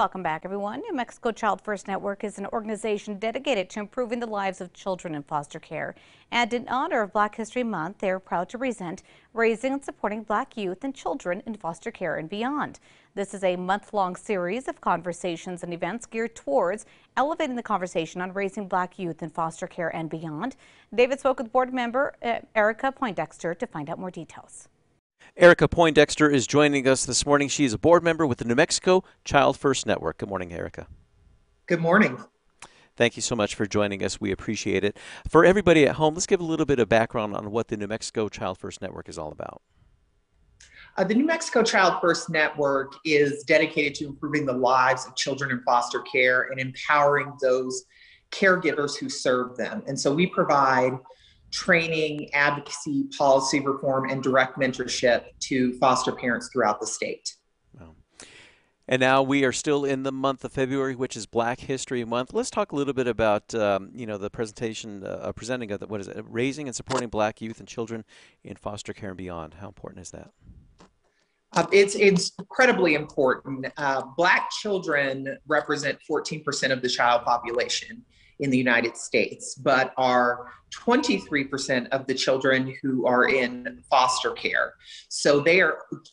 Welcome back, everyone. New Mexico Child First Network is an organization dedicated to improving the lives of children in foster care. And in honor of Black History Month, they are proud to present Raising and Supporting Black Youth and Children in Foster Care and Beyond. This is a month-long series of conversations and events geared towards elevating the conversation on raising Black youth in foster care and beyond. David spoke with board member Erika Poindexter to find out more details. Erika Poindexter is joining us this morning. She is a board member with the New Mexico Child First Network. Good morning, Erika. Good morning. Thank you so much for joining us. We appreciate it. For everybody at home, let's give a little bit of background on what the New Mexico Child First Network is all about. The New Mexico Child First Network is dedicated to improving the lives of children in foster care and empowering those caregivers who serve them. And so we provide training, advocacy, policy reform, and direct mentorship to foster parents throughout the state. Wow. And now we are still in the month of February, which is Black History Month. Let's talk a little bit about, the presentation, presenting of what is it, raising and supporting Black youth and children in foster care and beyond. How important is that? It's incredibly important. Black children represent 14% of the child population in the United States, but are 23% of the children who are in foster care. So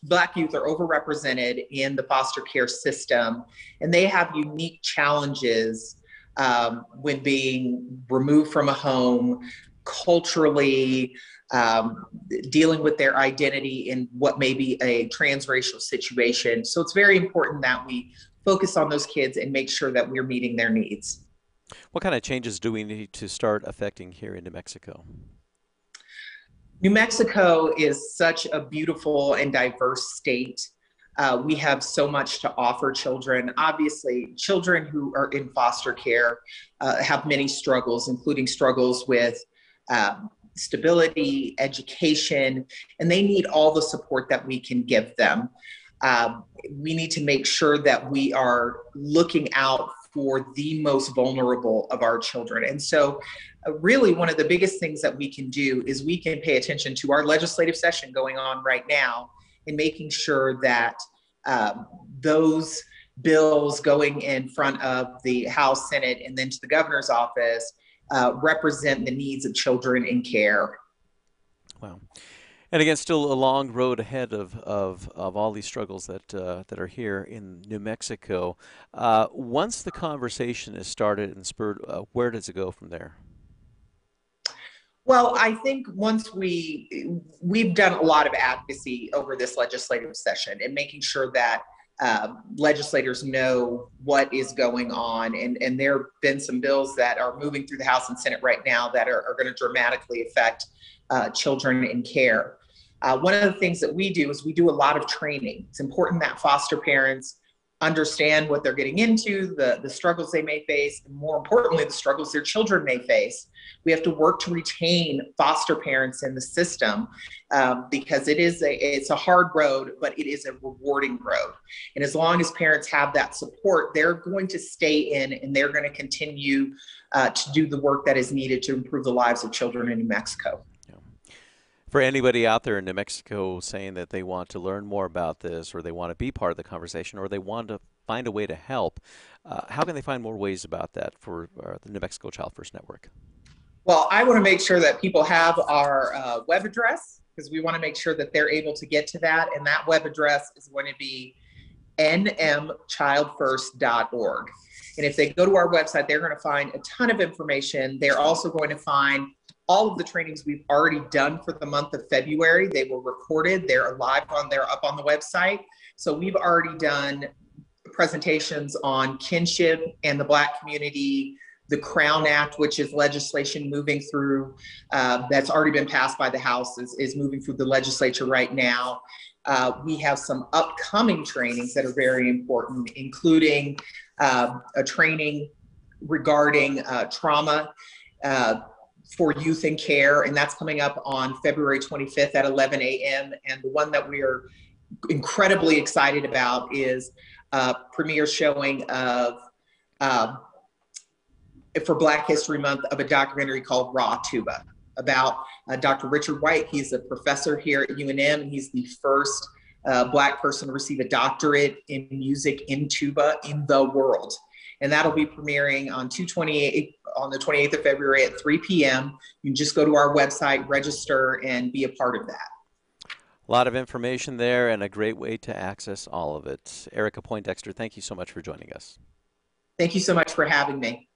Black youth are overrepresented in the foster care system, and they have unique challenges when being removed from a home, culturally, dealing with their identity in what may be a transracial situation. So it's very important that we focus on those kids and make sure that we're meeting their needs. What kind of changes do we need to start affecting here in New Mexico? New Mexico is such a beautiful and diverse state. We have so much to offer children. Obviously, children who are in foster care have many struggles, including struggles with stability, education, and they need all the support that we can give them. We need to make sure that we are looking out for the most vulnerable of our children. And so really one of the biggest things that we can do is we can pay attention to our legislative session going on right now and making sure that those bills going in front of the House, Senate, and then to the governor's office represent the needs of children in care. Wow. And again, still a long road ahead of all these struggles that are here in New Mexico. Once the conversation is started and spurred, where does it go from there? Well, I think once we've done a lot of advocacy over this legislative session and making sure that legislators know what is going on. And there have been some bills that are moving through the House and Senate right now that are going to dramatically affect children in care. One of the things that we do is we do a lot of training. It's important that foster parents understand what they're getting into, the struggles they may face, and more importantly, the struggles their children may face. We have to work to retain foster parents in the system because it's a hard road, but it is a rewarding road. And as long as parents have that support, they're going to stay in and they're going to continue to do the work that is needed to improve the lives of children in New Mexico. For anybody out there in New Mexico saying that they want to learn more about this, or they want to be part of the conversation, or they want to find a way to help, how can they find more ways about that for the New Mexico Child First Network? Well, I want to make sure that people have our web address, because we want to make sure that they're able to get to that. And that web address is going to be nmchildfirst.org. And if they go to our website, they're going to find a ton of information. They're also going to find all of the trainings we've already done for the month of February. They were recorded. They're live up on the website. So we've already done presentations on kinship and the Black community, the Crown Act, which is legislation moving through, that's already been passed by the House, is moving through the legislature right now. We have some upcoming trainings that are very important, including a training regarding trauma for youth in care, and that's coming up on February 25th at 11 a.m. And the one that we are incredibly excited about is a premiere showing of, for Black History Month, of a documentary called Raw Tuba about Dr. Richard White. He's a professor here at UNM, and he's the first Black person to receive a doctorate in music in tuba in the world. And that'll be premiering on the 28th of February at 3 p.m. You can just go to our website, register, and be a part of that. A lot of information there and a great way to access all of it. Erika Poindexter, thank you so much for joining us. Thank you so much for having me.